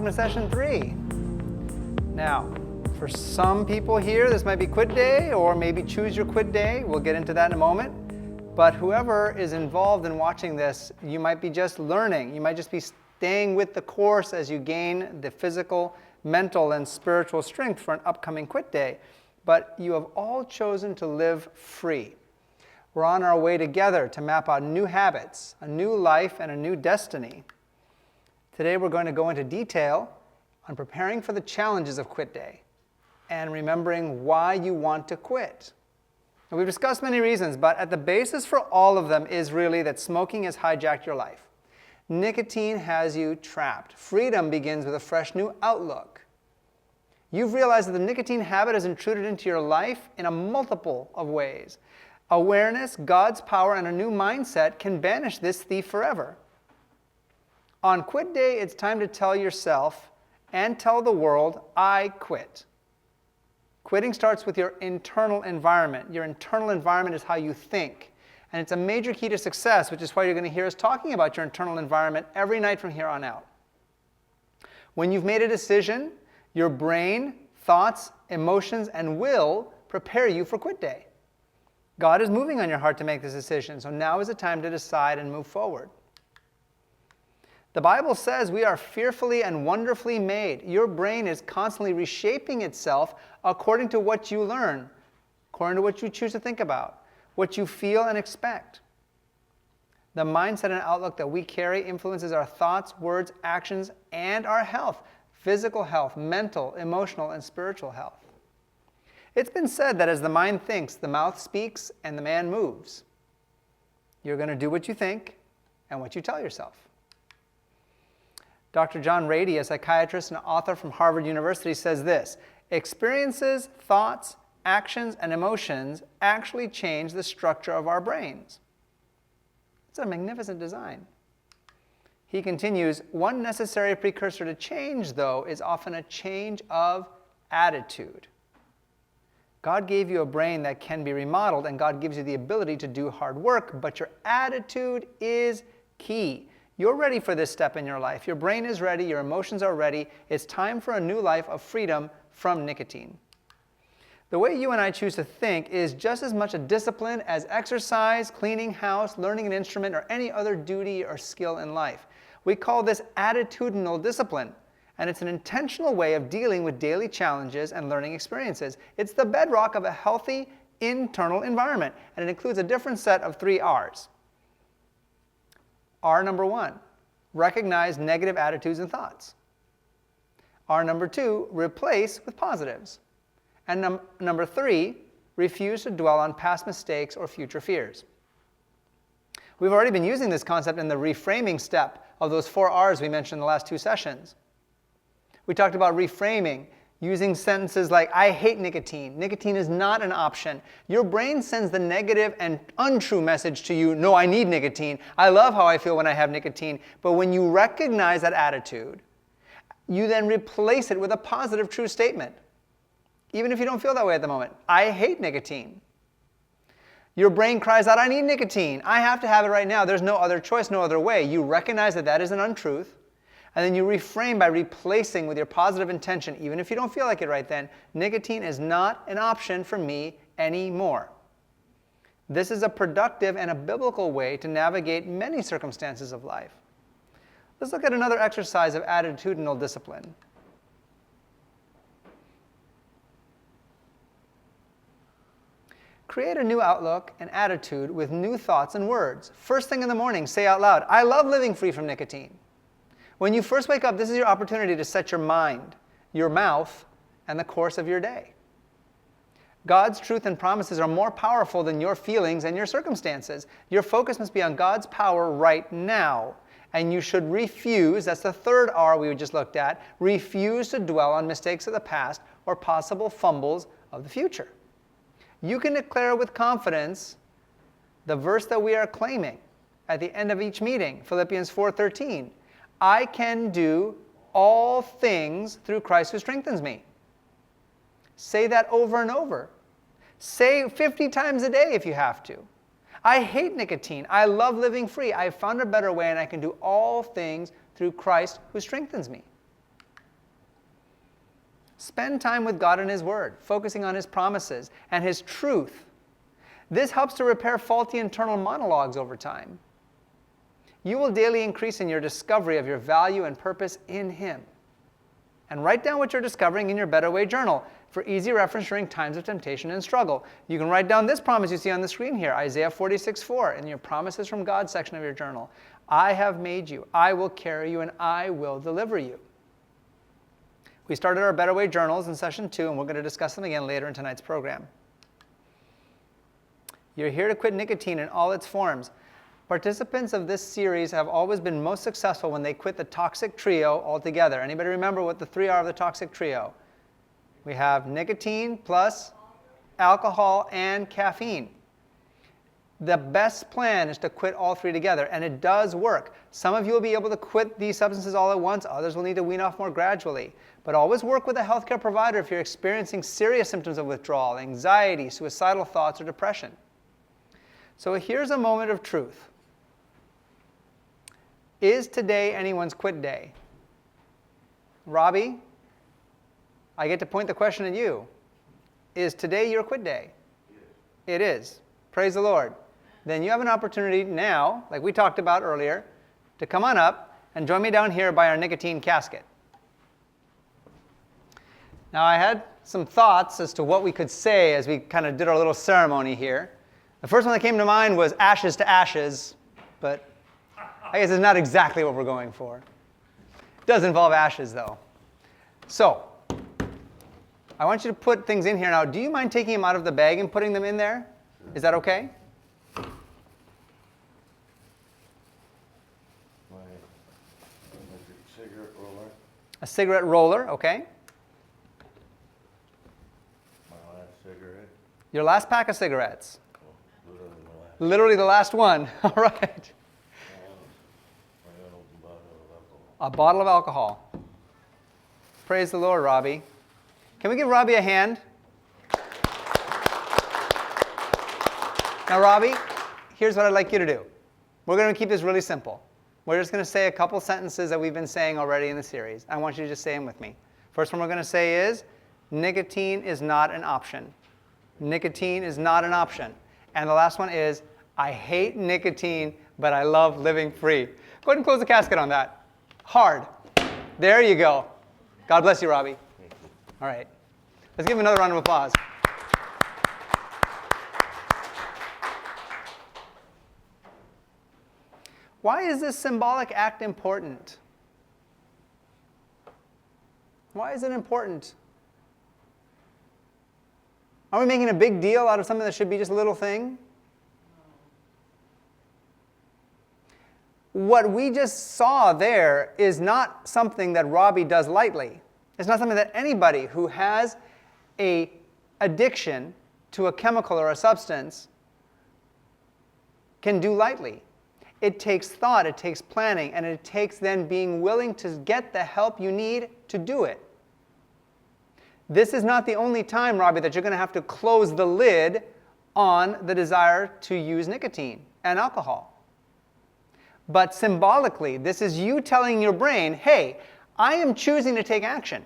welcome to session 3. Now, for some people here, this might be quit day or maybe choose your quit day. We'll get into that in a moment. But whoever is involved in watching this, you might be just learning. You might just be staying with the course as you gain the physical, mental, and spiritual strength for an upcoming quit day. But you have all chosen to live free. We're on our way together to map out new habits, a new life, and a new destiny. Today we're going to go into detail on preparing for the challenges of quit day and remembering why you want to quit. Now, we've discussed many reasons, but at the basis for all of them is really that smoking has hijacked your life. Nicotine has you trapped. Freedom begins with a fresh new outlook. You've realized that the nicotine habit has intruded into your life in a multiple of ways. Awareness, God's power, and a new mindset can banish this thief forever. On quit day, it's time to tell yourself and tell the world, I quit. Quitting starts with your internal environment. Your internal environment is how you think. And it's a major key to success, which is why you're going to hear us talking about your internal environment every night from here on out. When you've made a decision, your brain, thoughts, emotions, and will prepare you for quit day. God is moving on your heart to make this decision, so now is the time to decide and move forward. The Bible says we are fearfully and wonderfully made. Your brain is constantly reshaping itself according to what you learn, according to what you choose to think about, what you feel and expect. The mindset and outlook that we carry influences our thoughts, words, actions, and our health, physical health, mental, emotional, and spiritual health. It's been said that as the mind thinks, the mouth speaks, and the man moves. You're going to do what you think and what you tell yourself. Dr. John Rady, a psychiatrist and author from Harvard University, says this: experiences, thoughts, actions, and emotions actually change the structure of our brains. It's a magnificent design. He continues, one necessary precursor to change, though, is often a change of attitude. God gave you a brain that can be remodeled, and God gives you the ability to do hard work, but your attitude is key. You're ready for this step in your life. Your brain is ready. Your emotions are ready. It's time for a new life of freedom from nicotine. The way you and I choose to think is just as much a discipline as exercise, cleaning house, learning an instrument, or any other duty or skill in life. We call this attitudinal discipline, and it's an intentional way of dealing with daily challenges and learning experiences. It's the bedrock of a healthy internal environment, and it includes a different set of 3 R's. R number 1, recognize negative attitudes and thoughts. R number 2, replace with positives. And number 3, refuse to dwell on past mistakes or future fears. We've already been using this concept in the reframing step of those 4 R's we mentioned in the last 2 sessions. We talked about reframing, using sentences like, I hate nicotine. Nicotine is not an option. Your brain sends the negative and untrue message to you, no, I need nicotine. I love how I feel when I have nicotine. But when you recognize that attitude, you then replace it with a positive, true statement. Even if you don't feel that way at the moment. I hate nicotine. Your brain cries out, I need nicotine. I have to have it right now. There's no other choice, no other way. You recognize that that is an untruth. And then you reframe by replacing with your positive intention, even if you don't feel like it right then, nicotine is not an option for me anymore. This is a productive and a biblical way to navigate many circumstances of life. Let's look at another exercise of attitudinal discipline. Create a new outlook and attitude with new thoughts and words. First thing in the morning, say out loud, I love living free from nicotine. When you first wake up, this is your opportunity to set your mind, your mouth, and the course of your day. God's truth and promises are more powerful than your feelings and your circumstances. Your focus must be on God's power right now. And you should refuse, that's the 3rd R we just looked at, refuse to dwell on mistakes of the past or possible fumbles of the future. You can declare with confidence the verse that we are claiming at the end of each meeting, Philippians 4:13. I can do all things through Christ who strengthens me. Say that over and over. Say 50 times a day if you have to. I hate nicotine. I love living free. I found a better way, and I can do all things through Christ who strengthens me. Spend time with God and His Word, focusing on His promises and His truth. This helps to repair faulty internal monologues over time. You will daily increase in your discovery of your value and purpose in Him. And write down what you're discovering in your Better Way journal for easy reference during times of temptation and struggle. You can write down this promise you see on the screen here, Isaiah 46:4, in your Promises from God section of your journal. I have made you, I will carry you, and I will deliver you. We started our Better Way journals in session 2, and we're going to discuss them again later in tonight's program. You're here to quit nicotine in all its forms. Participants of this series have always been most successful when they quit the toxic trio altogether. Anybody remember what the 3 are of the toxic trio? We have nicotine plus alcohol and caffeine. The best plan is to quit all 3 together, and it does work. Some of you will be able to quit these substances all at once. Others will need to wean off more gradually. But always work with a healthcare provider if you're experiencing serious symptoms of withdrawal, anxiety, suicidal thoughts, or depression. So here's a moment of truth. Is today anyone's quit day? Robbie, I get to point the question at you. Is today your quit day? Yes. It is. Praise the Lord. Then you have an opportunity now, like we talked about earlier, to come on up and join me down here by our nicotine casket. Now I had some thoughts as to what we could say as we kind of did our little ceremony here. The first one that came to mind was ashes to ashes, but I guess it's not exactly what we're going for. It does involve ashes, though. So, I want you to put things in here now. Do you mind taking them out of the bag and putting them in there? Is that okay? Cigarette roller. A cigarette roller, okay. My last cigarette. Your last pack of cigarettes. Literally the last. Literally the last one. All right. A bottle of alcohol. Praise the Lord, Robbie. Can we give Robbie a hand? Now, Robbie, here's what I'd like you to do. We're going to keep this really simple. We're just going to say a couple sentences that we've been saying already in the series. I want you to just say them with me. First one we're going to say is, nicotine is not an option. Nicotine is not an option. And the last one is, I hate nicotine, but I love living free. Go ahead and close the casket on that. Hard. There you go. God bless you, Robbie. All right. Let's give him another round of applause. Why is this symbolic act important? Why is it important? Are we making a big deal out of something that should be just a little thing? What we just saw there is not something that Robbie does lightly. It's not something that anybody who has an addiction to a chemical or a substance can do lightly. It takes thought, it takes planning, and it takes then being willing to get the help you need to do it. This is not the only time, Robbie, that you're going to have to close the lid on the desire to use nicotine and alcohol. But symbolically, this is you telling your brain, hey, I am choosing to take action.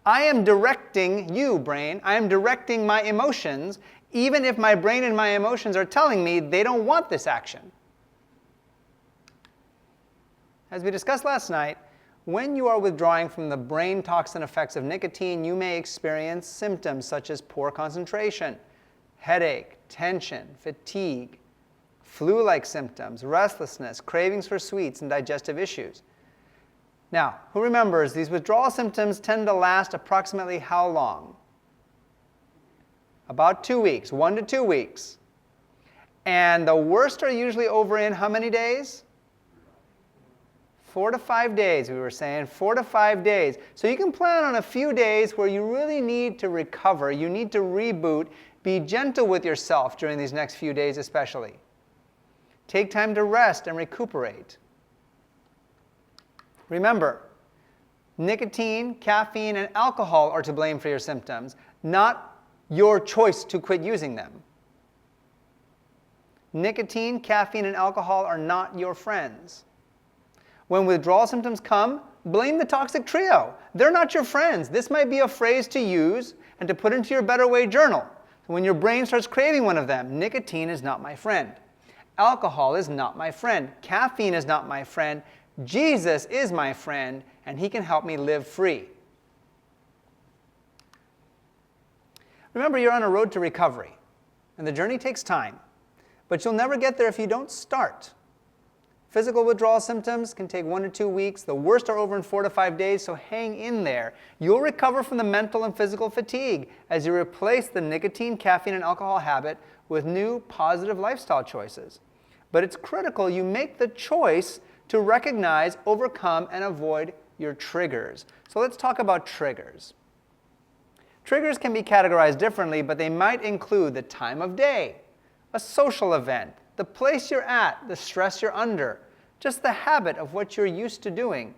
I am directing you, brain. I am directing my emotions, even if my brain and my emotions are telling me they don't want this action. As we discussed last night, when you are withdrawing from the brain toxin effects of nicotine, you may experience symptoms such as poor concentration, headache, tension, fatigue, flu-like symptoms, restlessness, cravings for sweets, and digestive issues. Now, who remembers these withdrawal symptoms tend to last approximately how long? About 2 weeks, 1 to 2 weeks. And the worst are usually over in how many days? 4 to 5 days, we were saying, 4 to 5 days. So you can plan on a few days where you really need to recover, you need to reboot, be gentle with yourself during these next few days especially. Take time to rest and recuperate. Remember, nicotine, caffeine, and alcohol are to blame for your symptoms, not your choice to quit using them. Nicotine, caffeine, and alcohol are not your friends. When withdrawal symptoms come, blame the toxic trio. They're not your friends. This might be a phrase to use and to put into your Better Way journal. So when your brain starts craving one of them, nicotine is not my friend. Alcohol is not my friend. Caffeine is not my friend. Jesus is my friend, and he can help me live free. Remember, you're on a road to recovery, and the journey takes time, but you'll never get there if you don't start. Physical withdrawal symptoms can take 1 to 2 weeks. The worst are over in 4 to 5 days, so hang in there. You'll recover from the mental and physical fatigue as you replace the nicotine, caffeine, and alcohol habit with new positive lifestyle choices. But it's critical you make the choice to recognize, overcome, and avoid your triggers. So let's talk about triggers. Triggers can be categorized differently, but they might include the time of day, a social event, the place you're at, the stress you're under, just the habit of what you're used to doing.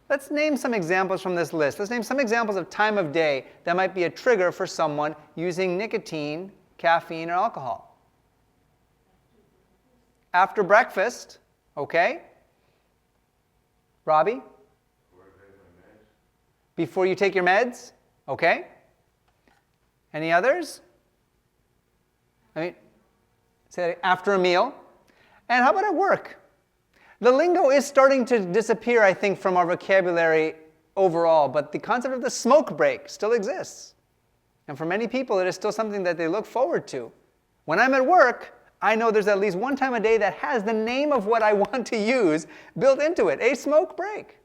Let's name some examples from this list. Let's name some examples of time of day that might be a trigger for someone using nicotine, caffeine, or alcohol. After breakfast, okay? Robbie? Before you take your meds? Okay. Any others? Say that, after a meal. And how about at work? The lingo is starting to disappear, I think, from our vocabulary overall, but the concept of the smoke break still exists. And for many people, it is still something that they look forward to. When I'm at work, I know there's at least one time a day that has the name of what I want to use built into it, a smoke break.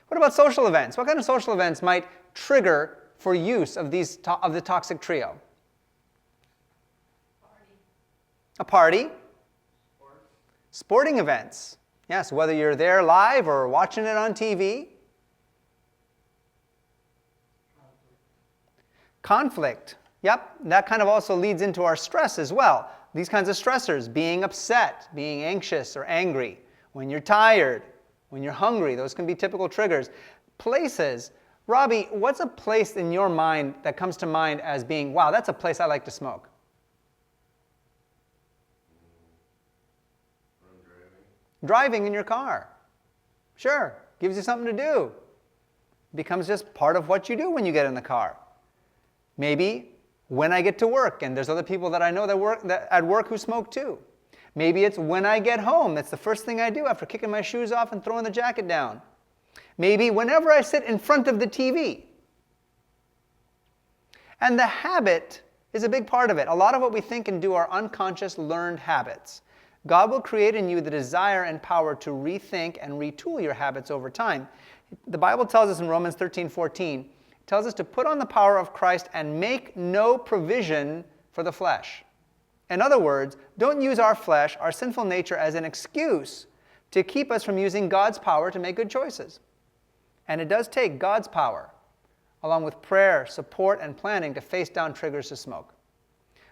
What about social events? What kind of social events might trigger for use of the toxic trio? A party. Sporting events. Yes, whether you're there live or watching it on TV. Conflict. Yep, that kind of also leads into our stress as well. These kinds of stressors, being upset, being anxious or angry, when you're tired, when you're hungry, those can be typical triggers. Places. Robbie, what's a place in your mind that comes to mind as being, wow, that's a place I like to smoke? Driving in your car. Sure, gives you something to do. Becomes just part of what you do when you get in the car. Maybe when I get to work, and there's other people that I know that at work who smoke too. Maybe it's when I get home. That's the first thing I do after kicking my shoes off and throwing the jacket down. Maybe whenever I sit in front of the TV. And the habit is a big part of it. A lot of what we think and do are unconscious learned habits. God will create in you the desire and power to rethink and retool your habits over time. The Bible tells us in Romans 13:14, it tells us to put on the power of Christ and make no provision for the flesh. In other words, don't use our flesh, our sinful nature, as an excuse to keep us from using God's power to make good choices. And it does take God's power, along with prayer, support, and planning to face down triggers to smoke.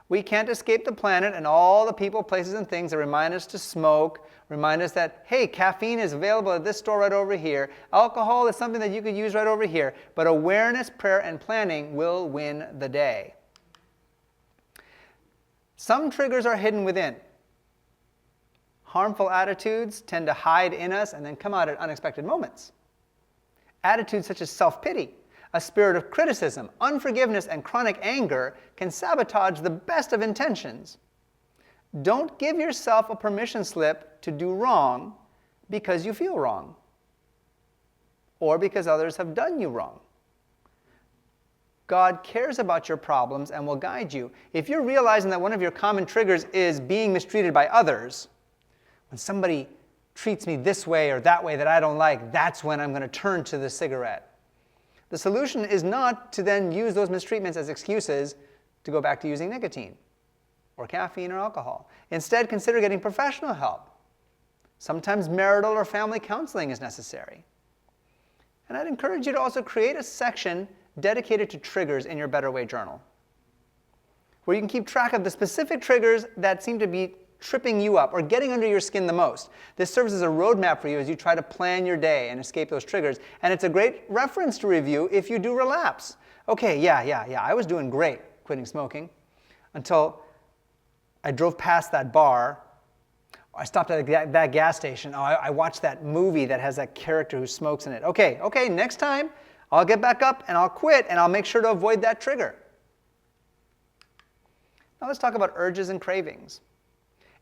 We can't escape the planet and all the people, places, and things that remind us to smoke, remind us that, hey, caffeine is available at this store right over here. Alcohol is something that you could use right over here. But awareness, prayer, and planning will win the day. Some triggers are hidden within. Harmful attitudes tend to hide in us and then come out at unexpected moments. Attitudes such as self-pity, a spirit of criticism, unforgiveness, and chronic anger can sabotage the best of intentions. Don't give yourself a permission slip to do wrong because you feel wrong or because others have done you wrong. God cares about your problems and will guide you. If you're realizing that one of your common triggers is being mistreated by others, when somebody treats me this way or that way that I don't like, that's when I'm going to turn to the cigarette. The solution is not to then use those mistreatments as excuses to go back to using nicotine or caffeine or alcohol. Instead, consider getting professional help. Sometimes marital or family counseling is necessary. And I'd encourage you to also create a section dedicated to triggers in your Better Way journal, where you can keep track of the specific triggers that seem to be tripping you up or getting under your skin the most. This serves as a roadmap for you as you try to plan your day and escape those triggers. And it's a great reference to review if you do relapse. Okay, yeah, I was doing great quitting smoking until I drove past that bar, I stopped at that gas station. Oh, I watched that movie that has that character who smokes in it. Okay, next time I'll get back up and I'll quit and I'll make sure to avoid that trigger. Now let's talk about urges and cravings.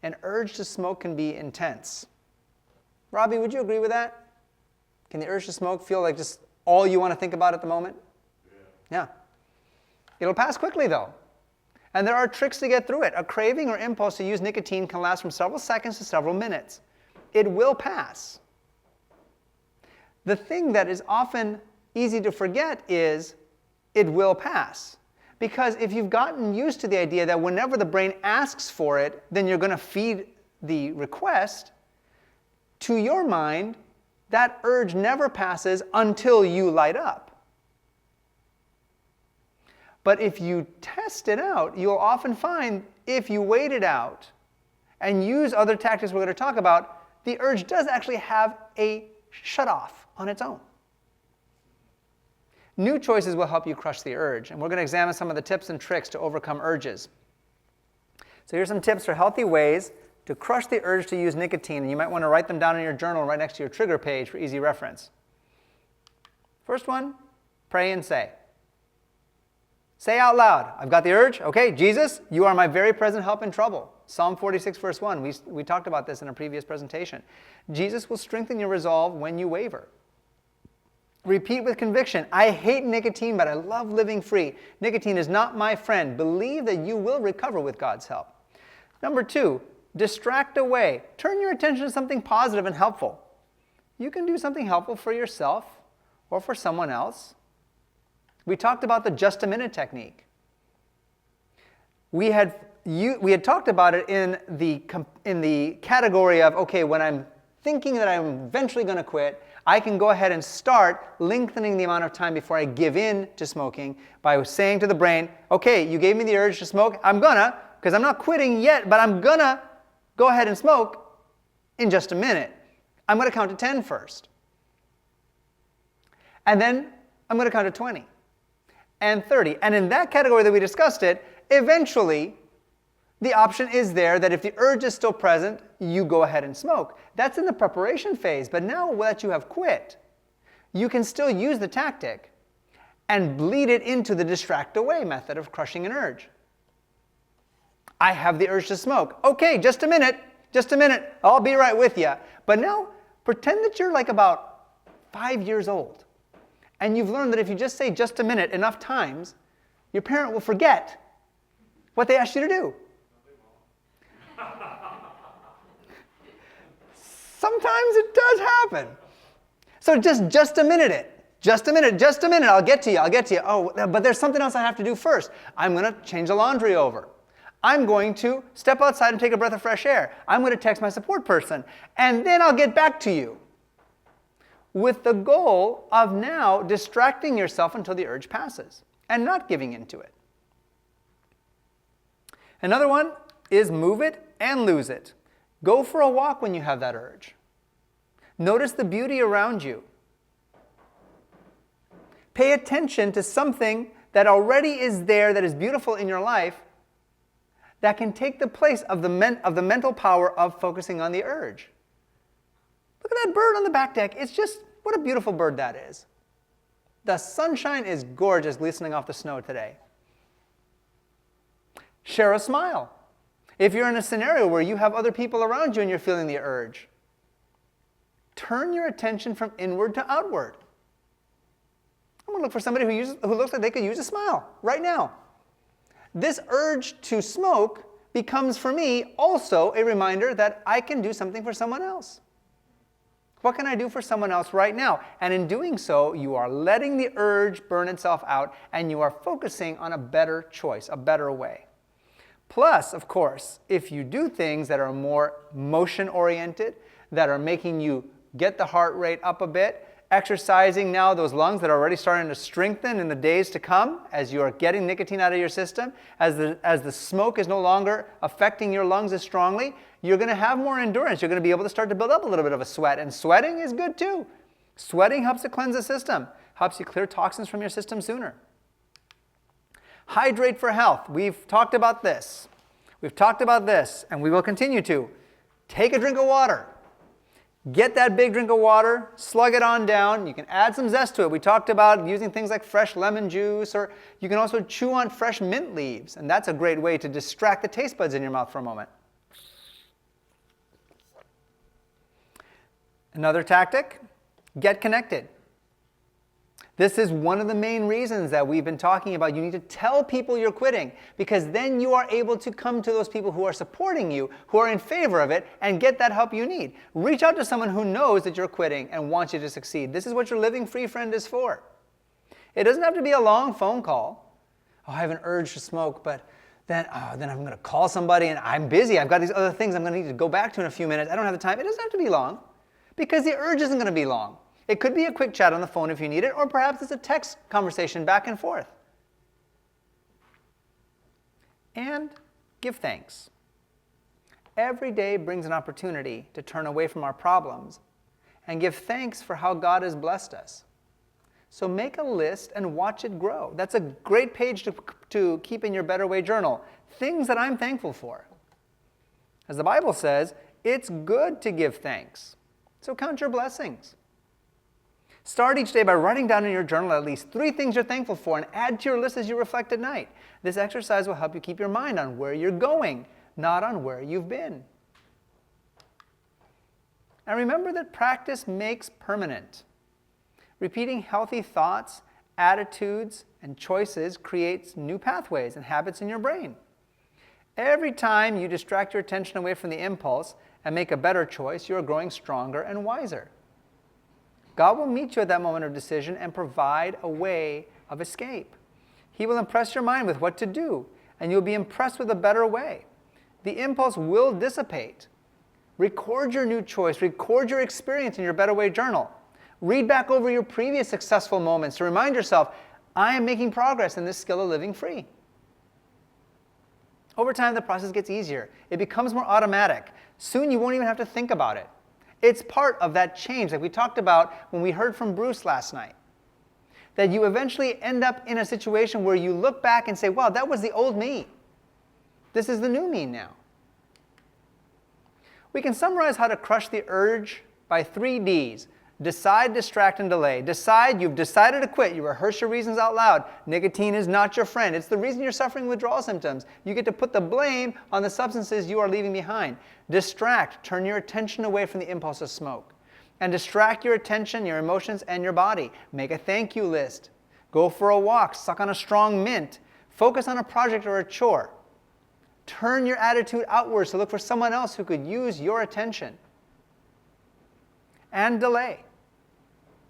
An urge to smoke can be intense. Robbie, would you agree with that? Can the urge to smoke feel like just all you want to think about at the moment? Yeah. It'll pass quickly though. And there are tricks to get through it. A craving or impulse to use nicotine can last from several seconds to several minutes. It will pass. The thing that is often easy to forget is it will pass. Because if you've gotten used to the idea that whenever the brain asks for it, then you're going to feed the request, to your mind, that urge never passes until you light up. But if you test it out, you'll often find if you wait it out and use other tactics we're going to talk about, the urge does actually have a shut-off on its own. New choices will help you crush the urge, and we're going to examine some of the tips and tricks to overcome urges. So here's some tips for healthy ways to crush the urge to use nicotine, and you might want to write them down in your journal right next to your trigger page for easy reference. First one, pray and say. Say out loud, I've got the urge. Okay, Jesus, you are my very present help in trouble. Psalm 46, verse 1. We talked about this in a previous presentation. Jesus will strengthen your resolve when you waver. Repeat with conviction, I hate nicotine, but I love living free. Nicotine is not my friend. Believe that you will recover with God's help. Number 2, distract away. Turn your attention to something positive and helpful. You can do something helpful for yourself or for someone else. We talked about the just a minute technique. We had talked about it in the category of, okay, when I'm thinking that I'm eventually going to quit, I can go ahead and start lengthening the amount of time before I give in to smoking by saying to the brain, okay, you gave me the urge to smoke, I'm gonna, because I'm not quitting yet, but I'm gonna go ahead and smoke in just a minute. I'm going to count to 10 first. And then I'm going to count to 20. And 30. And in that category that we discussed it, eventually the option is there that if the urge is still present, you go ahead and smoke. That's in the preparation phase, but now that you have quit, you can still use the tactic and bleed it into the distract away method of crushing an urge. I have the urge to smoke. Okay, just a minute, I'll be right with you. But now pretend that you're like about 5 years old. And you've learned that if you just say just a minute enough times, your parent will forget what they asked you to do. Sometimes it does happen. So just a minute it. Just a minute, I'll get to you. Oh, but there's something else I have to do first. I'm going to change the laundry over. I'm going to step outside and take a breath of fresh air. I'm going to text my support person. And then I'll get back to you. With the goal of now distracting yourself until the urge passes and not giving into it. Another one is move it and lose it. Go for a walk when you have that urge. Notice the beauty around you. Pay attention to something that already is there, that is beautiful in your life, that can take the place of the mental power of focusing on the urge. Look at that bird on the back deck. It's just, what a beautiful bird that is. The sunshine is gorgeous glistening off the snow today. Share a smile. If you're in a scenario where you have other people around you and you're feeling the urge, turn your attention from inward to outward. I'm going to look for somebody who looks like they could use a smile right now. This urge to smoke becomes for me also a reminder that I can do something for someone else. What can I do for someone else right now? And in doing so, you are letting the urge burn itself out and you are focusing on a better choice, a better way. Plus, of course, if you do things that are more motion-oriented, that are making you get the heart rate up a bit, exercising now those lungs that are already starting to strengthen in the days to come as you are getting nicotine out of your system, as the smoke is no longer affecting your lungs as strongly, you're going to have more endurance. You're going to be able to start to build up a little bit of a sweat. And sweating is good too. Sweating helps to cleanse the system, helps you clear toxins from your system sooner. Hydrate for health. We've talked about this. And we will continue to. take a drink of water. Get that big drink of water, slug it on down. You can add some zest to it. We talked about using things like fresh lemon juice, or you can also chew on fresh mint leaves, and that's a great way to distract the taste buds in your mouth for a moment. Another tactic, get connected. This is one of the main reasons that we've been talking about. You need to tell people you're quitting, because then you are able to come to those people who are supporting you, who are in favor of it, and get that help you need. Reach out to someone who knows that you're quitting and wants you to succeed. This is what your Living Free friend is for. It doesn't have to be a long phone call. Oh, I have an urge to smoke, but then I'm going to call somebody and I'm busy. I've got these other things I'm going to need to go back to in a few minutes. I don't have the time. It doesn't have to be long, because the urge isn't going to be long. It could be a quick chat on the phone if you need it, or perhaps it's a text conversation back and forth. And give thanks. Every day brings an opportunity to turn away from our problems and give thanks for how God has blessed us. So make a list and watch it grow. That's a great page to keep in your Better Way journal. Things that I'm thankful for. As the Bible says, it's good to give thanks. So count your blessings. Start each day by writing down in your journal at least 3 things you're thankful for, and add to your list as you reflect at night. This exercise will help you keep your mind on where you're going, not on where you've been. And remember that practice makes permanent. Repeating healthy thoughts, attitudes, and choices creates new pathways and habits in your brain. Every time you distract your attention away from the impulse and make a better choice, you are growing stronger and wiser. God will meet you at that moment of decision and provide a way of escape. He will impress your mind with what to do, and you'll be impressed with a better way. The impulse will dissipate. Record your new choice. Record your experience in your Better Way journal. Read back over your previous successful moments to remind yourself, I am making progress in this skill of living free. Over time, the process gets easier. It becomes more automatic. Soon, you won't even have to think about it. It's part of that change like we talked about when we heard from Bruce last night. That you eventually end up in a situation where you look back and say, wow, that was the old me. This is the new me now. We can summarize how to crush the urge by 3 Ds. Decide, distract, and delay. Decide, you've decided to quit. You rehearse your reasons out loud. Nicotine is not your friend. It's the reason you're suffering withdrawal symptoms. You get to put the blame on the substances you are leaving behind. Distract, turn your attention away from the impulse to smoke. And distract your attention, your emotions, and your body. Make a thank you list. Go for a walk, suck on a strong mint. Focus on a project or a chore. Turn your attitude outwards to look for someone else who could use your attention. And delay.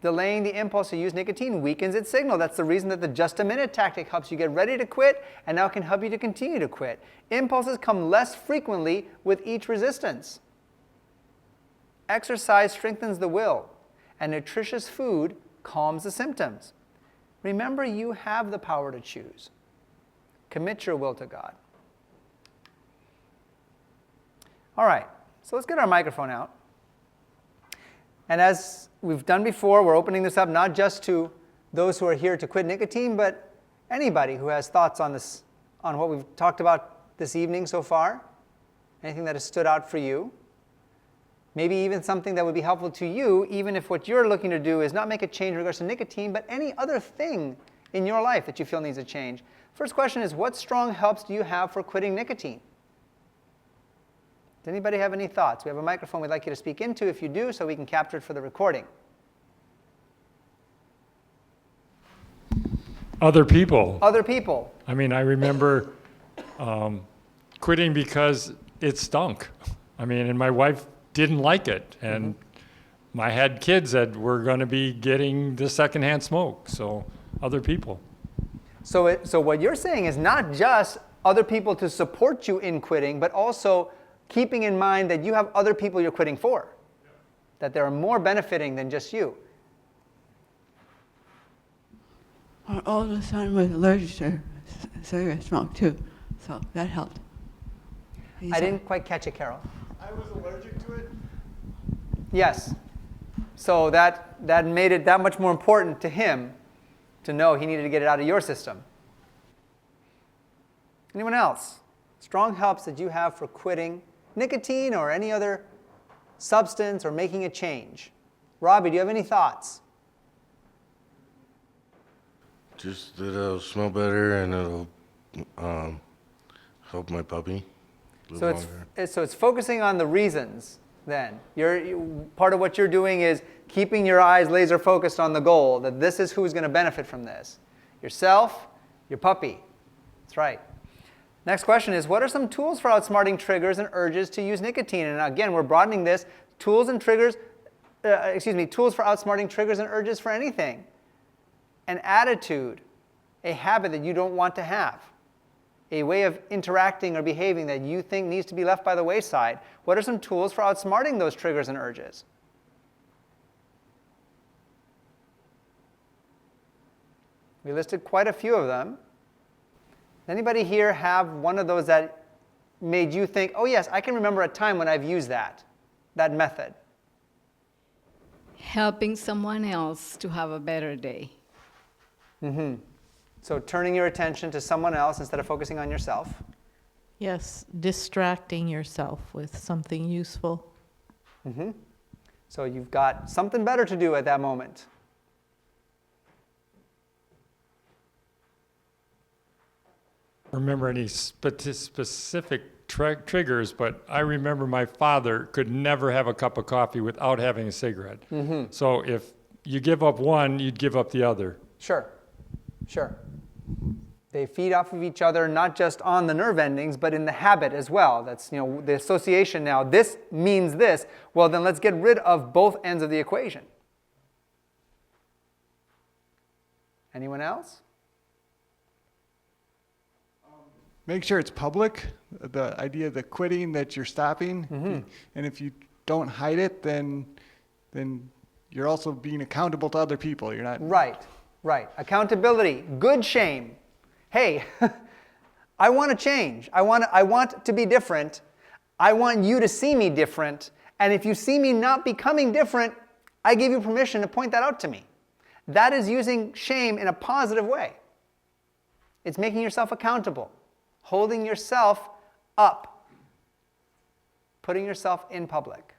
Delaying the impulse to use nicotine weakens its signal. That's the reason that the just-a-minute tactic helps you get ready to quit and now can help you to continue to quit. Impulses come less frequently with each resistance. Exercise strengthens the will, and nutritious food calms the symptoms. Remember, you have the power to choose. Commit your will to God. All right, so let's get our microphone out. And as we've done before, we're opening this up not just to those who are here to quit nicotine, but anybody who has thoughts on this, on what we've talked about this evening so far. Anything that has stood out for you. Maybe even something that would be helpful to you, even if what you're looking to do is not make a change in regards to nicotine, but any other thing in your life that you feel needs a change. First question is, what strong helps do you have for quitting nicotine? Does anybody have any thoughts? We have a microphone we'd like you to speak into if you do, so we can capture it for the recording. Other people. Other people. I mean, I remember quitting because it stunk. I mean, and my wife didn't like it. And I had kids that were going to be getting the secondhand smoke. So other people. So what you're saying is not just other people to support you in quitting, but also keeping in mind that you have other people you're quitting for. That they're more benefiting than just you. Our oldest son was allergic to cigarette smoke too, so that helped. I didn't quite catch it, Carol. I was allergic to it. Yes. So that made it that much more important to him to know he needed to get it out of your system. Anyone else? Strong helps that you have for quitting nicotine or any other substance or making a change. Robbie, do you have any thoughts? Just that it'll smell better and it'll help my puppy live So longer. it's focusing on the reasons then. Part of what you're doing is keeping your eyes laser focused on the goal, that this is who's going to benefit from this. Yourself, your puppy. That's right. Next question is, what are some tools for outsmarting triggers and urges to use nicotine? And again, we're broadening this. Tools for outsmarting triggers and urges for anything. An attitude, a habit that you don't want to have. A way of interacting or behaving that you think needs to be left by the wayside. What are some tools for outsmarting those triggers and urges? We listed quite a few of them. Anybody here have one of those that made you think, oh yes, I can remember a time when I've used that method? Helping someone else to have a better day. Mm-hmm. So turning your attention to someone else instead of focusing on yourself. Yes, distracting yourself with something useful. Mm-hmm. So you've got something better to do at that moment. Remember any specific triggers, but I remember my father could never have a cup of coffee without having a cigarette. Mm-hmm. So if you give up one, you'd give up the other. Sure. They feed off of each other, not just on the nerve endings, but in the habit as well. That's, the association now. This means this. Well, then let's get rid of both ends of the equation. Anyone else? Make sure it's public, the idea of the quitting, that you're stopping. Mm-hmm. And if you don't hide it, then you're also being accountable to other people. You're not... Right. Accountability. Good shame. Hey, I want to change. I want to be different. I want you to see me different. And if you see me not becoming different, I give you permission to point that out to me. That is using shame in a positive way. It's making yourself accountable. Holding yourself up, putting yourself in public.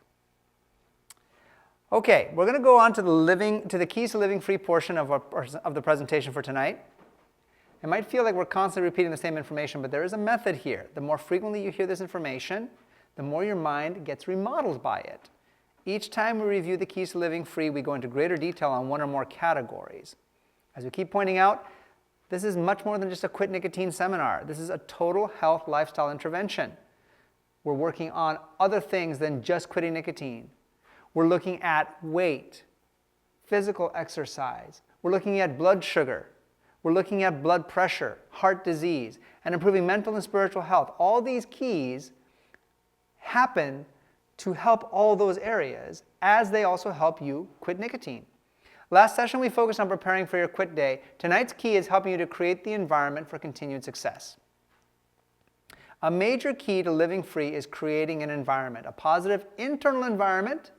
Okay, we're going to go on to the keys to living free portion of the presentation for tonight. It might feel like we're constantly repeating the same information, but there is a method here. The more frequently you hear this information, the more your mind gets remodeled by it. Each time we review the keys to living free, we go into greater detail on one or more categories. As we keep pointing out, this is much more than just a quit nicotine seminar. This is a total health lifestyle intervention. We're working on other things than just quitting nicotine. We're looking at weight, physical exercise. We're looking at blood sugar. We're looking at blood pressure, heart disease, and improving mental and spiritual health. All these keys happen to help all those areas, as they also help you quit nicotine. Last session, we focused on preparing for your quit day. Tonight's key is helping you to create the environment for continued success. A major key to living free is creating an environment, a positive internal environment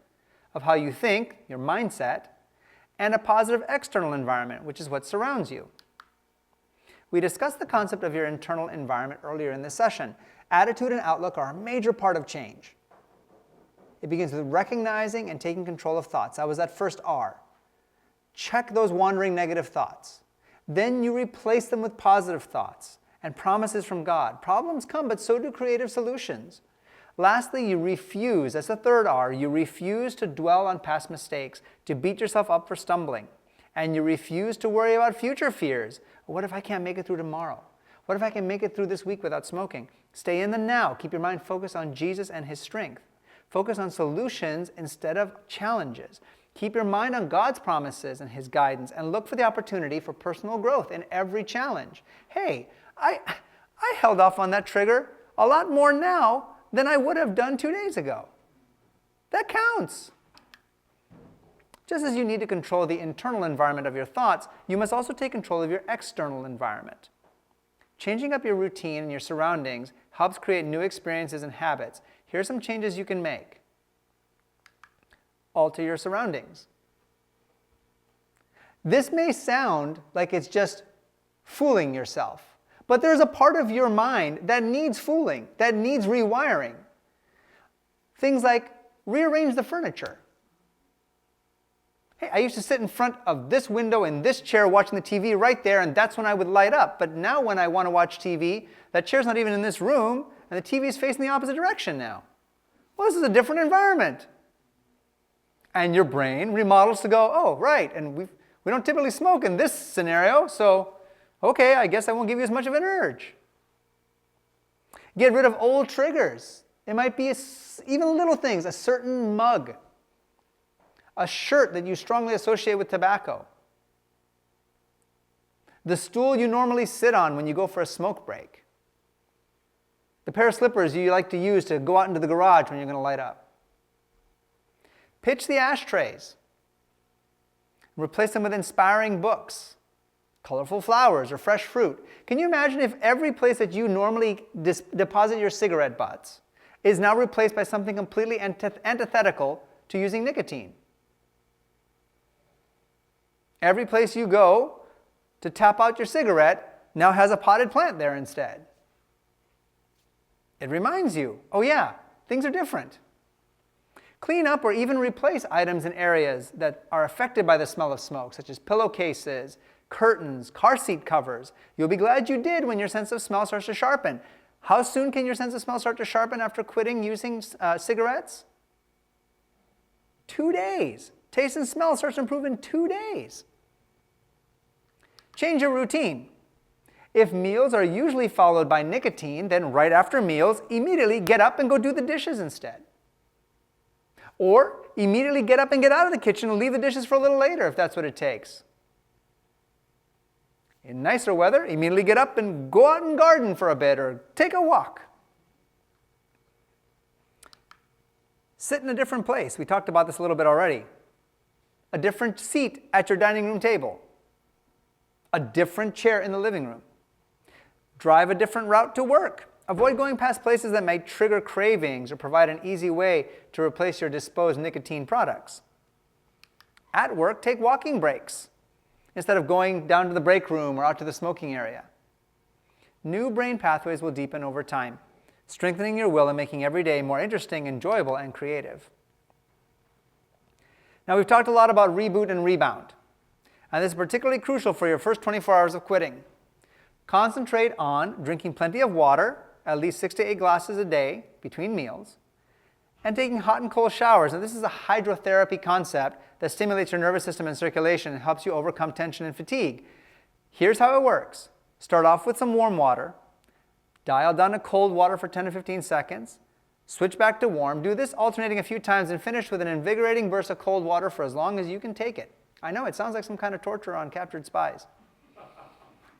of how you think, your mindset, and a positive external environment, which is what surrounds you. We discussed the concept of your internal environment earlier in this session. Attitude and outlook are a major part of change. It begins with recognizing and taking control of thoughts. That was that first R. Check those wandering negative thoughts. Then you replace them with positive thoughts and promises from God. Problems come, but so do creative solutions. Lastly, you refuse, that's the third R, you refuse to dwell on past mistakes, to beat yourself up for stumbling. And you refuse to worry about future fears. What if I can't make it through tomorrow? What if I can make it through this week without smoking? Stay in the now. Keep your mind focused on Jesus and His strength. Focus on solutions instead of challenges. Keep your mind on God's promises and His guidance, and look for the opportunity for personal growth in every challenge. Hey, I held off on that trigger a lot more now than I would have done 2 days ago. That counts. Just as you need to control the internal environment of your thoughts, you must also take control of your external environment. Changing up your routine and your surroundings helps create new experiences and habits. Here are some changes you can make. Alter your surroundings. This may sound like it's just fooling yourself, but there's a part of your mind that needs fooling, that needs rewiring. Things like rearrange the furniture. Hey, I used to sit in front of this window in this chair watching the TV right there, and that's when I would light up. But now when I want to watch TV, that chair's not even in this room, and the TV is facing the opposite direction now. Well, this is a different environment. And your brain remodels to go, oh, right, and we don't typically smoke in this scenario, so okay, I guess I won't give you as much of an urge. Get rid of old triggers. It might be even little things, a certain mug, a shirt that you strongly associate with tobacco, the stool you normally sit on when you go for a smoke break, the pair of slippers you like to use to go out into the garage when you're going to light up. Pitch the ashtrays. Replace them with inspiring books, colorful flowers, or fresh fruit. Can you imagine if every place that you normally deposit your cigarette butts is now replaced by something completely antithetical to using nicotine? Every place you go to tap out your cigarette now has a potted plant there instead. It reminds you, oh yeah, things are different. Clean up or even replace items in areas that are affected by the smell of smoke, such as pillowcases, curtains, car seat covers. You'll be glad you did when your sense of smell starts to sharpen. How soon can your sense of smell start to sharpen after quitting using cigarettes? 2 days. Taste and smell starts to improve in 2 days. Change your routine. If meals are usually followed by nicotine, then right after meals, immediately get up and go do the dishes instead. Or immediately get up and get out of the kitchen and leave the dishes for a little later if that's what it takes. In nicer weather, immediately get up and go out and garden for a bit or take a walk. Sit in a different place. We talked about this a little bit already. A different seat at your dining room table. A different chair in the living room. Drive a different route to work. Avoid going past places that may trigger cravings or provide an easy way to replace your disposed nicotine products. At work, take walking breaks instead of going down to the break room or out to the smoking area. New brain pathways will deepen over time, strengthening your will and making every day more interesting, enjoyable, and creative. Now, we've talked a lot about reboot and rebound, and this is particularly crucial for your first 24 hours of quitting. Concentrate on drinking plenty of water, at least 6 to 8 glasses a day between meals, and taking hot and cold showers. And this is a hydrotherapy concept that stimulates your nervous system and circulation and helps you overcome tension and fatigue. Here's how it works. Start off with some warm water, dial down to cold water for 10 to 15 seconds, switch back to warm, do this alternating a few times, and finish with an invigorating burst of cold water for as long as you can take it. I know, it sounds like some kind of torture on captured spies.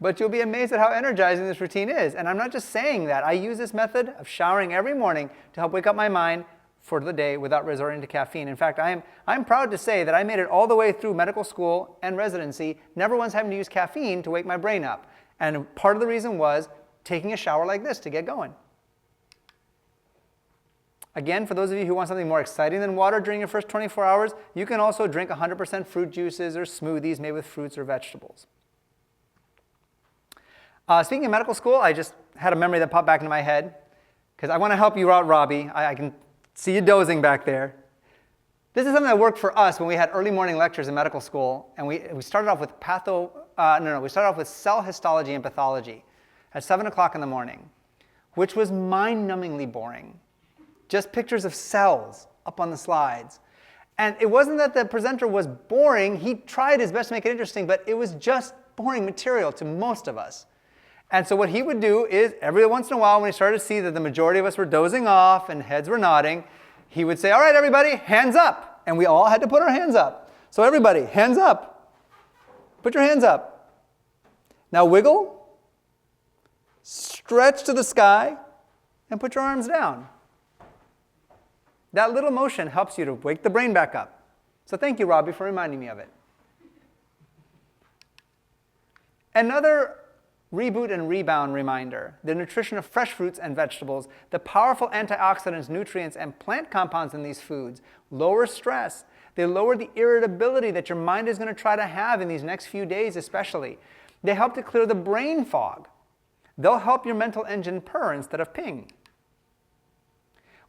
But you'll be amazed at how energizing this routine is. And I'm not just saying that. I use this method of showering every morning to help wake up my mind for the day without resorting to caffeine. In fact, I'm proud to say that I made it all the way through medical school and residency, never once having to use caffeine to wake my brain up. And part of the reason was taking a shower like this to get going. Again, for those of you who want something more exciting than water during your first 24 hours, you can also drink 100% fruit juices or smoothies made with fruits or vegetables. Speaking of medical school, I just had a memory that popped back into my head because I want to help you out, Robbie. I can see you dozing back there. This is something that worked for us when we had early morning lectures in medical school, and we started off with we started off with cell histology and pathology at 7 o'clock in the morning, which was mind-numbingly boring. Just pictures of cells up on the slides. And it wasn't that the presenter was boring. He tried his best to make it interesting, but it was just boring material to most of us. And so what he would do is, every once in a while, when he started to see that the majority of us were dozing off and heads were nodding, he would say, all right, everybody, hands up. And we all had to put our hands up. So everybody, hands up. Put your hands up. Now wiggle, stretch to the sky, and put your arms down. That little motion helps you to wake the brain back up. So thank you, Robbie, for reminding me of it. Another reboot and rebound reminder: the nutrition of fresh fruits and vegetables, the powerful antioxidants, nutrients, and plant compounds in these foods lower stress. They lower the irritability that your mind is going to try to have in these next few days especially. They help to clear the brain fog. They'll help your mental engine purr instead of ping.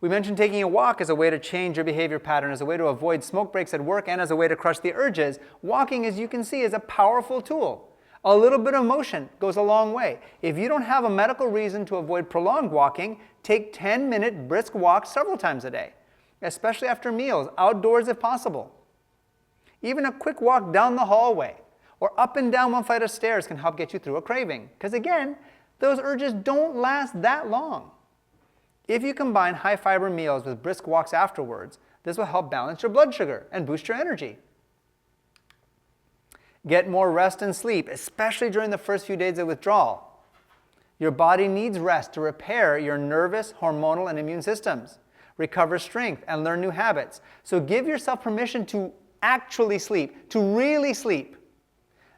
We mentioned taking a walk as a way to change your behavior pattern, as a way to avoid smoke breaks at work, and as a way to crush the urges. Walking, as you can see, is a powerful tool. A little bit of motion goes a long way. If you don't have a medical reason to avoid prolonged walking, take 10-minute brisk walks several times a day, especially after meals, outdoors if possible. Even a quick walk down the hallway or up and down one flight of stairs can help get you through a craving. Because again, those urges don't last that long. If you combine high-fiber meals with brisk walks afterwards, this will help balance your blood sugar and boost your energy. Get more rest and sleep, especially during the first few days of withdrawal. Your body needs rest to repair your nervous, hormonal, and immune systems, recover strength, and learn new habits. So give yourself permission to actually sleep, to really sleep.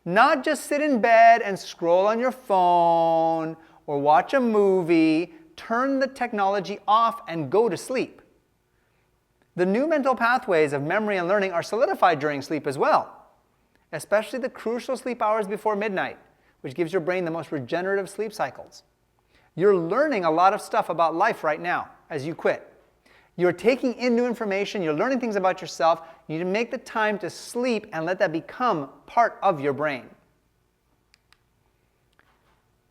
Not just sit in bed and scroll on your phone or watch a movie. Turn the technology off and go to sleep. The new mental pathways of memory and learning are solidified during sleep as well, especially the crucial sleep hours before midnight, which gives your brain the most regenerative sleep cycles. You're learning a lot of stuff about life right now as you quit. You're taking in new information, you're learning things about yourself. You need to make the time to sleep and let that become part of your brain.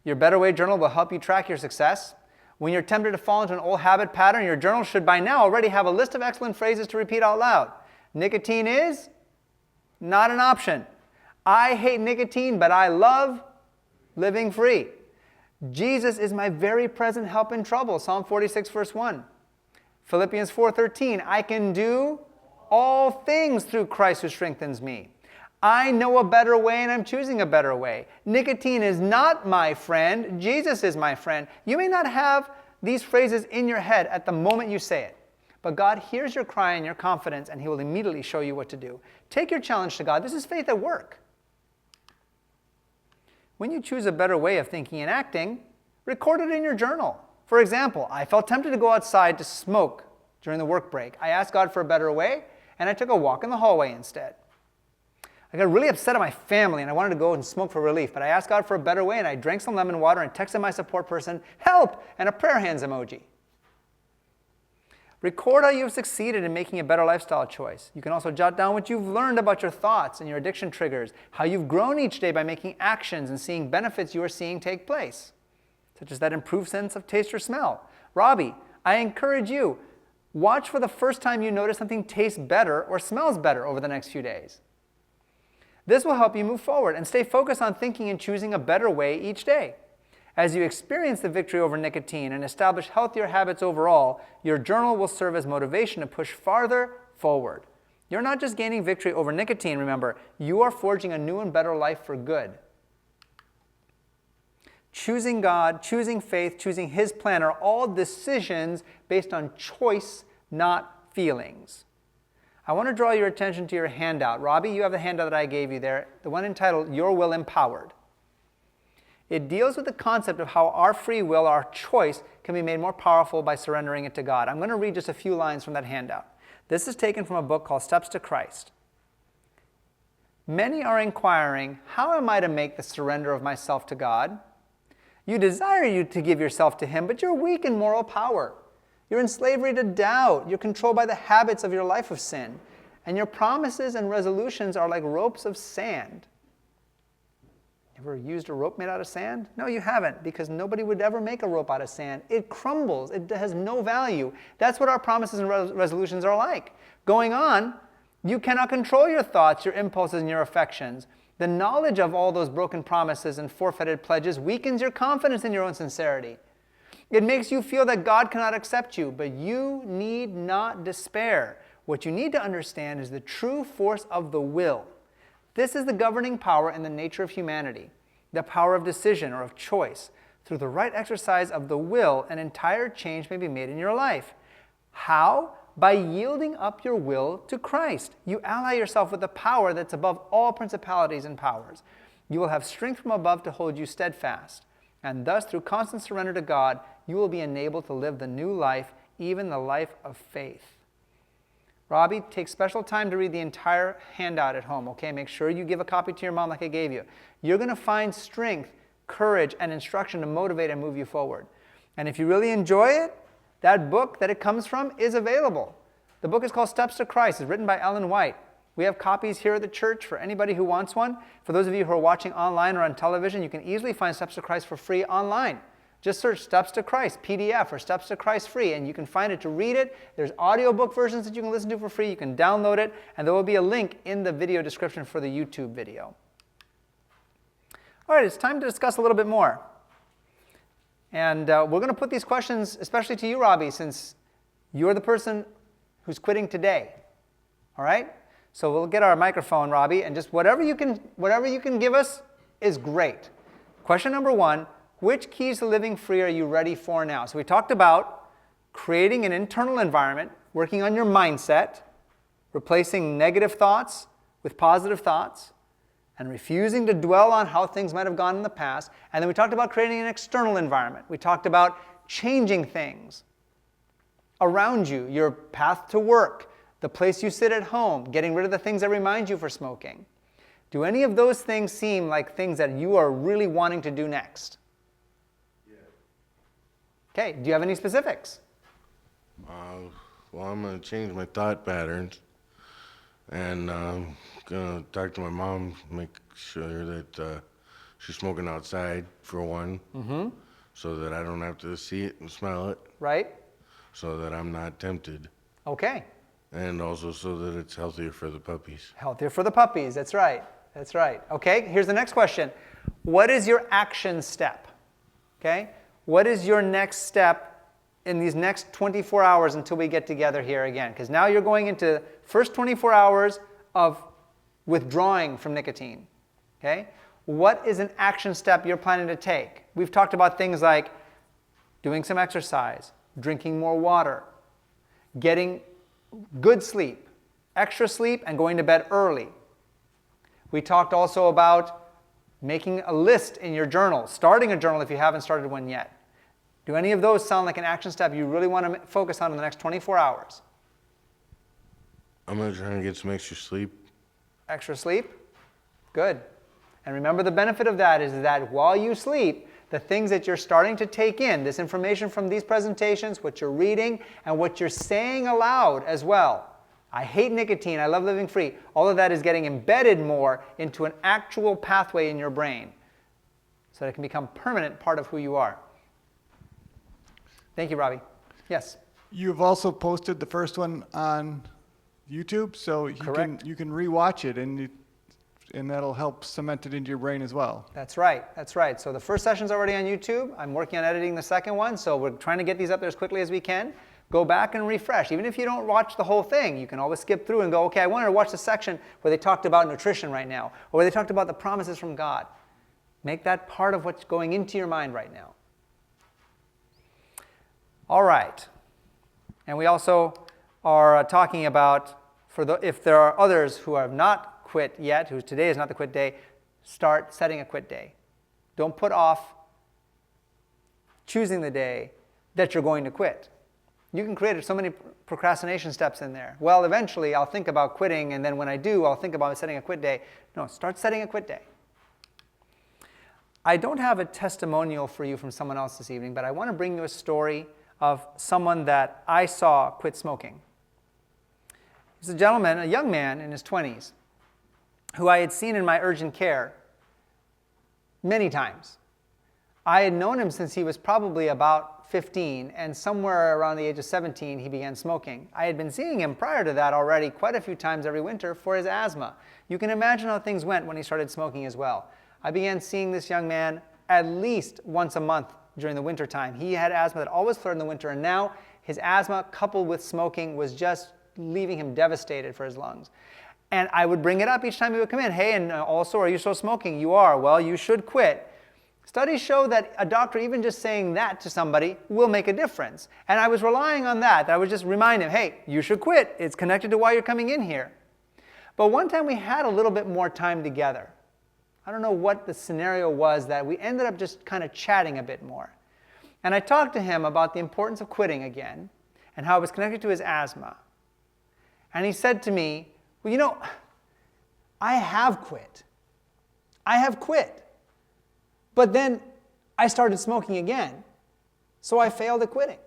Your Better Way journal will help you track your success. When you're tempted to fall into an old habit pattern, your journal should by now already have a list of excellent phrases to repeat out loud. Nicotine is not an option. I hate nicotine, but I love living free. Jesus is my very present help in trouble. Psalm 46, verse 1. Philippians 4:13. I can do all things through Christ who strengthens me. I know a better way and I'm choosing a better way. Nicotine is not my friend. Jesus is my friend. You may not have these phrases in your head at the moment you say it, but God hears your cry and your confidence and He will immediately show you what to do. Take your challenge to God. This is faith at work. When you choose a better way of thinking and acting, record it in your journal. For example, I felt tempted to go outside to smoke during the work break. I asked God for a better way and I took a walk in the hallway instead. I got really upset at my family and I wanted to go and smoke for relief, but I asked God for a better way and I drank some lemon water and texted my support person, help, and a prayer hands emoji. Record how you've succeeded in making a better lifestyle choice. You can also jot down what you've learned about your thoughts and your addiction triggers, how you've grown each day by making actions and seeing benefits you are seeing take place, such as that improved sense of taste or smell. Robbie, I encourage you, watch for the first time you notice something tastes better or smells better over the next few days. This will help you move forward and stay focused on thinking and choosing a better way each day. As you experience the victory over nicotine and establish healthier habits overall, your journal will serve as motivation to push farther forward. You're not just gaining victory over nicotine, remember, you are forging a new and better life for good. Choosing God, choosing faith, choosing His plan are all decisions based on choice, not feelings. I want to draw your attention to your handout. Robbie, you have the handout that I gave you there, the one entitled Your Will Empowered. It deals with the concept of how our free will, our choice, can be made more powerful by surrendering it to God. I'm going to read just a few lines from that handout. This is taken from a book called Steps to Christ. Many are inquiring, how am I to make the surrender of myself to God? You desire to give yourself to Him, but you're weak in moral power. You're in slavery to doubt. You're controlled by the habits of your life of sin. And your promises and resolutions are like ropes of sand. Ever used a rope made out of sand? No, you haven't, because nobody would ever make a rope out of sand. It crumbles. It has no value. That's what our promises and resolutions are like. Going on, you cannot control your thoughts, your impulses, and your affections. The knowledge of all those broken promises and forfeited pledges weakens your confidence in your own sincerity. It makes you feel that God cannot accept you, but you need not despair. What you need to understand is the true force of the will. This is the governing power in the nature of humanity, the power of decision or of choice. Through the right exercise of the will, an entire change may be made in your life. How? By yielding up your will to Christ. You ally yourself with the power that's above all principalities and powers. You will have strength from above to hold you steadfast. And thus, through constant surrender to God, you will be enabled to live the new life, even the life of faith. Robbie, take special time to read the entire handout at home, okay? Make sure you give a copy to your mom like I gave you. You're going to find strength, courage, and instruction to motivate and move you forward. And if you really enjoy it, That book that it comes from is available. The book is called Steps to Christ. It's written by Ellen White. We have copies here at the church for anybody who wants one. For those of you who are watching online or on television, you can easily find Steps to Christ for free online. Just search Steps to Christ PDF or Steps to Christ free, and you can find it to read it. There's audiobook versions that you can listen to for free. You can download it, and there will be a link in the video description for the YouTube video. All right, it's time to discuss a little bit more. And we're going to put these questions, especially to you, Robbie, since you're the person who's quitting today. All right? So we'll get our microphone, Robbie, and just whatever you can give us is great. Question number 1, which keys to living free are you ready for now? So we talked about creating an internal environment, working on your mindset, replacing negative thoughts with positive thoughts, and refusing to dwell on how things might have gone in the past. And then we talked about creating an external environment. We talked about changing things around you, your path to work, the place you sit at home, getting rid of the things that remind you for smoking. Do any of those things seem like things that you are really wanting to do next? Yeah. Okay, do you have any specifics? Well, I'm going to change my thought patterns. And I'm going to talk to my mom, make sure that she's smoking outside, for one, so that I don't have to see it and smell it, Right? so that I'm not tempted. Okay. And also so that it's healthier for the puppies. Healthier for the puppies, that's right. That's right. Okay, here's the next question. What is your action step? Okay? What is your next step in these next 24 hours until we get together here again? Because now you're going into the first 24 hours of withdrawing from nicotine. Okay? What is an action step you're planning to take? We've talked about things like doing some exercise, drinking more water, getting good sleep, extra sleep, and going to bed early. We talked also about making a list in your journal, starting a journal if you haven't started one yet. Do any of those sound like an action step you really want to focus on in the next 24 hours? I'm going to try and get some extra sleep. Extra sleep? Good. And remember, the benefit of that is that while you sleep, the things that you're starting to take in, this information from these presentations, what you're reading, and what you're saying aloud as well. I hate nicotine, I love living free. All of that is getting embedded more into an actual pathway in your brain so that it can become a permanent part of who you are. Thank you, Robbie. Yes? You've also posted the first one on YouTube, so you Correct. can rewatch it, and that'll help cement it into your brain as well. That's right. That's right. So the first session's already on YouTube. I'm working on editing the second one, so we're trying to get these up there as quickly as we can. Go back and refresh. Even if you don't watch the whole thing, you can always skip through and go, okay, I wanted to watch the section where they talked about nutrition right now, or where they talked about the promises from God. Make that part of what's going into your mind right now. All right. And we also are talking about, if there are others who have not quit yet, who today is not the quit day, start setting a quit day. Don't put off choosing the day that you're going to quit. You can create so many procrastination steps in there. Well, eventually I'll think about quitting, and then when I do, I'll think about setting a quit day. No, start setting a quit day. I don't have a testimonial for you from someone else this evening, but I want to bring you a story of someone that I saw quit smoking. He's a gentleman, a young man in his 20s, who I had seen in my urgent care many times. I had known him since he was probably about 15, and somewhere around the age of 17 he began smoking. I had been seeing him prior to that already quite a few times every winter for his asthma. You can imagine how things went when he started smoking as well. I began seeing this young man at least once a month during the winter time. He had asthma that always flared in the winter, and now his asthma coupled with smoking was just leaving him devastated for his lungs. And I would bring it up each time he would come in. Hey, and also, are you still smoking? You are. Well, you should quit. Studies show that a doctor, even just saying that to somebody, will make a difference. And I was relying on that. I would just remind him, hey, you should quit. It's connected to why you're coming in here. But one time we had a little bit more time together. I don't know what the scenario was that we ended up just kind of chatting a bit more. And I talked to him about the importance of quitting again and how it was connected to his asthma. And he said to me, well, you know, I have quit. I have quit. But then I started smoking again. So I failed at quitting.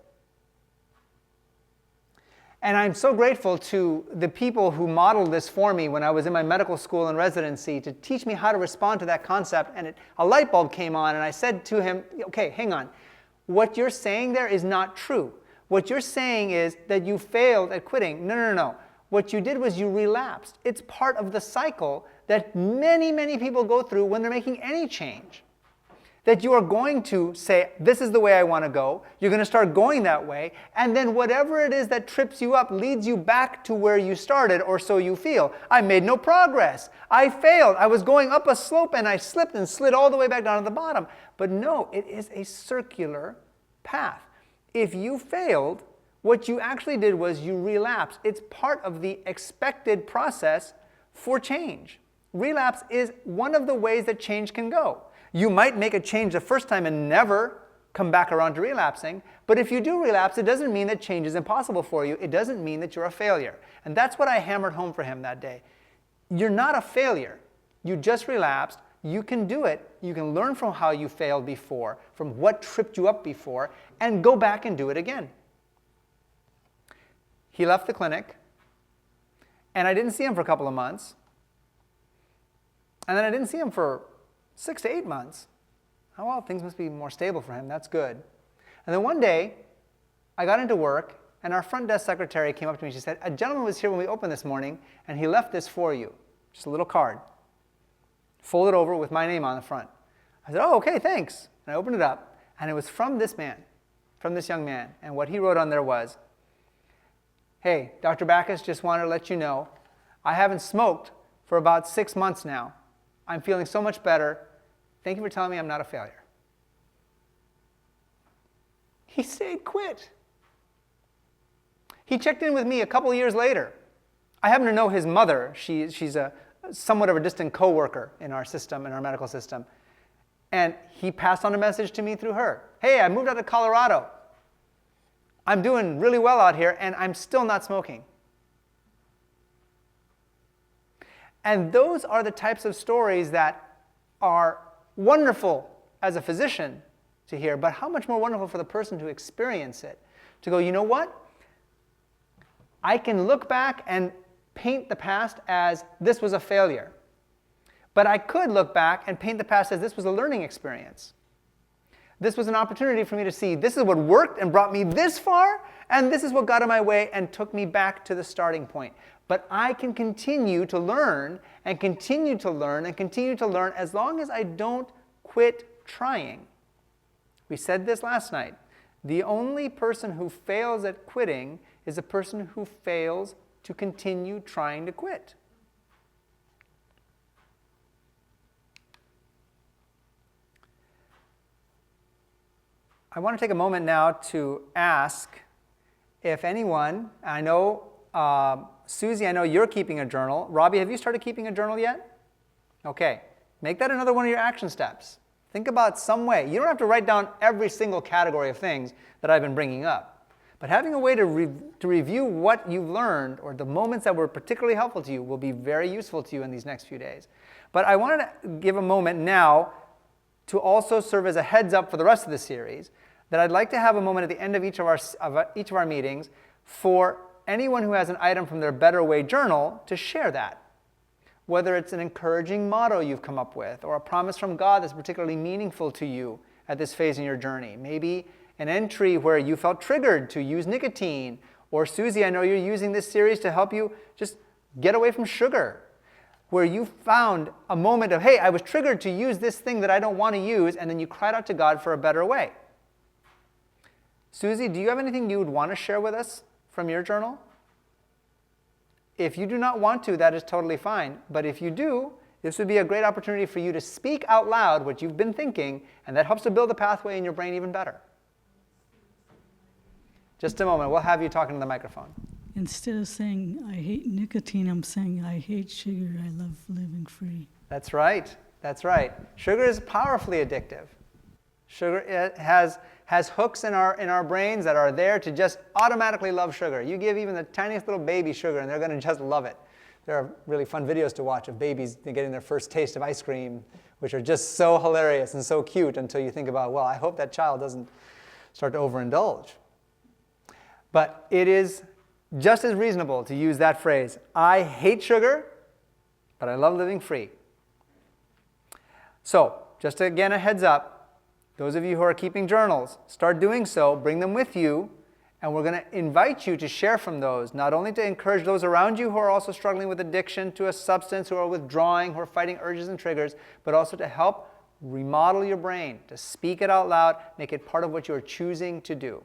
And I'm so grateful to the people who modeled this for me when I was in my medical school and residency to teach me how to respond to that concept. And a light bulb came on, and I said to him, okay, hang on. What you're saying there is not true. What you're saying is that you failed at quitting. No, no, no. What you did was you relapsed. It's part of the cycle that many, many people go through when they're making any change. That you are going to say, this is the way I want to go. You're going to start going that way. And then whatever it is that trips you up leads you back to where you started, or so you feel. I made no progress. I failed. I was going up a slope and I slipped and slid all the way back down to the bottom. But no, it is a circular path. If you failed, what you actually did was you relapsed. It's part of the expected process for change. Relapse is one of the ways that change can go. You might make a change the first time and never come back around to relapsing, but if you do relapse, it doesn't mean that change is impossible for you. It doesn't mean that you're a failure. And that's what I hammered home for him that day. You're not a failure. You just relapsed. You can do it. You can learn from how you failed before, from what tripped you up before, and go back and do it again. He left the clinic, and I didn't see him for a couple of months. And then I didn't see him for 6 to 8 months. Oh, well, things must be more stable for him. That's good. And then one day, I got into work, and our front desk secretary came up to me. She said, a gentleman was here when we opened this morning, and he left this for you. Just a little card, folded over with my name on the front. I said, oh, okay, thanks. And I opened it up, and it was from this man, from this young man. And what he wrote on there was, hey, Dr. Backus, just wanted to let you know, I haven't smoked for about 6 months now. I'm feeling so much better. Thank you for telling me I'm not a failure. He stayed quit. He checked in with me a couple years later. I happen to know his mother. She's a somewhat of a distant coworker in our system, in our medical system. And he passed on a message to me through her. Hey, I moved out to Colorado. I'm doing really well out here, and I'm still not smoking. And those are the types of stories that are wonderful as a physician to hear, but how much more wonderful for the person to experience it. To go, you know what? I can look back and paint the past as this was a failure. But I could look back and paint the past as this was a learning experience. This was an opportunity for me to see this is what worked and brought me this far, and this is what got in my way and took me back to the starting point. But I can continue to learn and continue to learn and continue to learn as long as I don't quit trying. We said this last night. The only person who fails at quitting is a person who fails to continue trying to quit. I want to take a moment now to ask if anyone, I know, Susie, I know you're keeping a journal. Robbie, have you started keeping a journal yet? Okay. Make that another one of your action steps. Think about some way. You don't have to write down every single category of things that I've been bringing up. But having a way to review what you've learned or the moments that were particularly helpful to you will be very useful to you in these next few days. But I wanted to give a moment now to also serve as a heads up for the rest of the series that I'd like to have a moment at the end of each of our meetings for anyone who has an item from their Better Way journal to share that. Whether it's an encouraging motto you've come up with or a promise from God that's particularly meaningful to you at this phase in your journey. Maybe an entry where you felt triggered to use nicotine. Or Susie, I know you're using this series to help you just get away from sugar. Where you found a moment of, hey, I was triggered to use this thing that I don't want to use, and then you cried out to God for a better way. Susie, do you have anything you would want to share with us from your journal? If you do not want to, that is totally fine. But if you do, this would be a great opportunity for you to speak out loud what you've been thinking, and that helps to build a pathway in your brain even better. Just a moment. We'll have you talking to the microphone. Instead of saying, I hate nicotine, I'm saying, I hate sugar, I love living free. That's right. That's right. Sugar is powerfully addictive. Sugar has hooks in our brains that are there to just automatically love sugar. You give even the tiniest little baby sugar, and they're going to just love it. There are really fun videos to watch of babies getting their first taste of ice cream, which are just so hilarious and so cute until you think about, well, I hope that child doesn't start to overindulge. But it is just as reasonable to use that phrase. I hate sugar, but I love living free. So, just again a heads up, those of you who are keeping journals, start doing so, bring them with you, and we're going to invite you to share from those, not only to encourage those around you who are also struggling with addiction to a substance, who are withdrawing, who are fighting urges and triggers, but also to help remodel your brain, to speak it out loud, make it part of what you are choosing to do.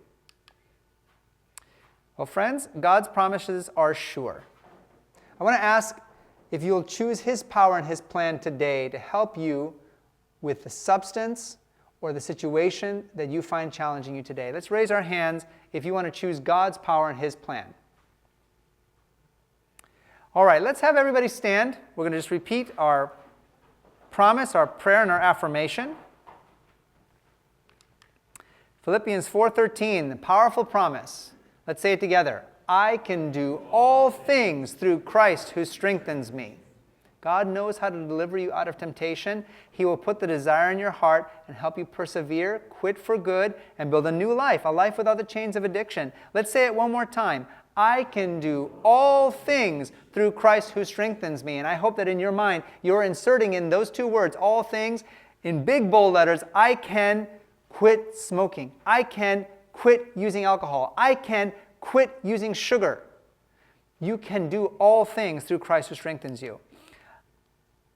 Well, friends, God's promises are sure. I want to ask if you'll choose His power and His plan today to help you with the substance or the situation that you find challenging you today. Let's raise our hands if you want to choose God's power and His plan. All right, let's have everybody stand. We're going to just repeat our promise, our prayer, and our affirmation. Philippians 4:13, the powerful promise. Let's say it together. I can do all things through Christ who strengthens me. God knows how to deliver you out of temptation. He will put the desire in your heart and help you persevere, quit for good, and build a new life, a life without the chains of addiction. Let's say it one more time. I can do all things through Christ who strengthens me. And I hope that in your mind, you're inserting in those two words, all things, in big bold letters. I can quit smoking. I can quit using alcohol. I can quit using sugar. You can do all things through Christ who strengthens you.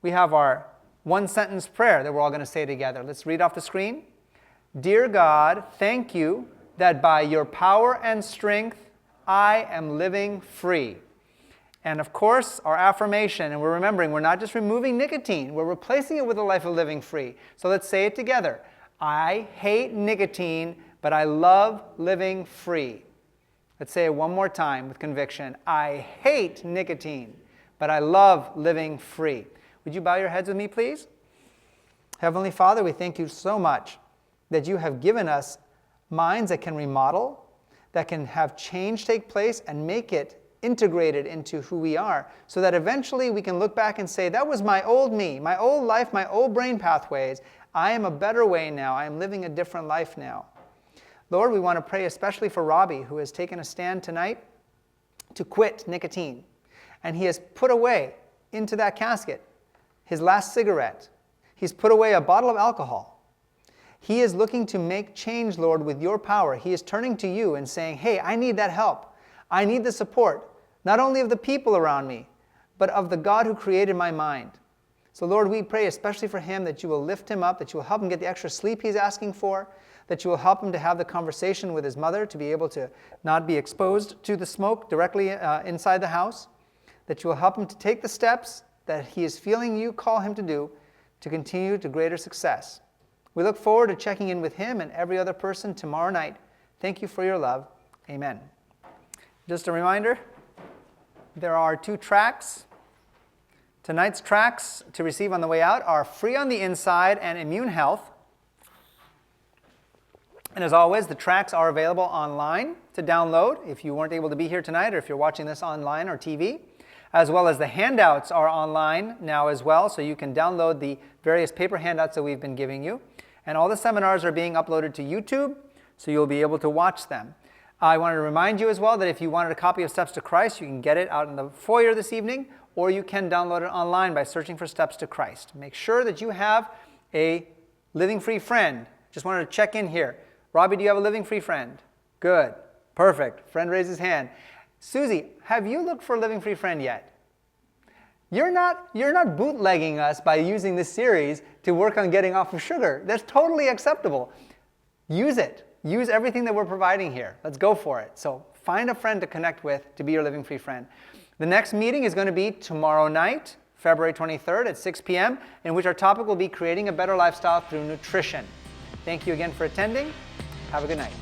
We have our one-sentence prayer that we're all going to say together. Let's read off the screen. Dear God, thank you that by your power and strength, I am living free. And of course, our affirmation, and we're remembering, we're not just removing nicotine, we're replacing it with a life of living free. So let's say it together. I hate nicotine, but I love living free. Let's say it one more time with conviction. I hate nicotine, but I love living free. Would you bow your heads with me, please? Heavenly Father, we thank you so much that you have given us minds that can remodel, that can have change take place and make it integrated into who we are, so that eventually we can look back and say, that was my old me, my old life, my old brain pathways. I am a better way now. I am living a different life now. Lord, we want to pray especially for Robbie, who has taken a stand tonight to quit nicotine. And he has put away into that casket his last cigarette. He's put away a bottle of alcohol. He is looking to make change, Lord, with your power. He is turning to you and saying, hey, I need that help. I need the support, not only of the people around me, but of the God who created my mind. So, Lord, we pray especially for him that you will lift him up, that you will help him get the extra sleep he's asking for, that you will help him to have the conversation with his mother to be able to not be exposed to the smoke directly inside the house, that you will help him to take the steps that he is feeling you call him to do to continue to greater success. We look forward to checking in with him and every other person tomorrow night. Thank you for your love. Amen. Just a reminder, there are 2 tracks. Tonight's tracks to receive on the way out are Free on the Inside and Immune Health. And as always, the tracks are available online to download if you weren't able to be here tonight or if you're watching this online or TV, as well as the handouts are online now as well, so you can download the various paper handouts that we've been giving you. And all the seminars are being uploaded to YouTube, so you'll be able to watch them. I wanted to remind you as well that if you wanted a copy of Steps to Christ, you can get it out in the foyer this evening, or you can download it online by searching for Steps to Christ. Make sure that you have a Living Free friend. Just wanted to check in here. Robbie, do you have a Living Free friend? Good. Perfect. Friend raised his hand. Susie, have you looked for a Living Free friend yet? You're not bootlegging us by using this series to work on getting off of sugar. That's totally acceptable. Use it. Use everything that we're providing here. Let's go for it. So find a friend to connect with to be your Living Free friend. The next meeting is going to be tomorrow night, February 23rd at 6 p.m., in which our topic will be creating a better lifestyle through nutrition. Thank you again for attending. Have a good night.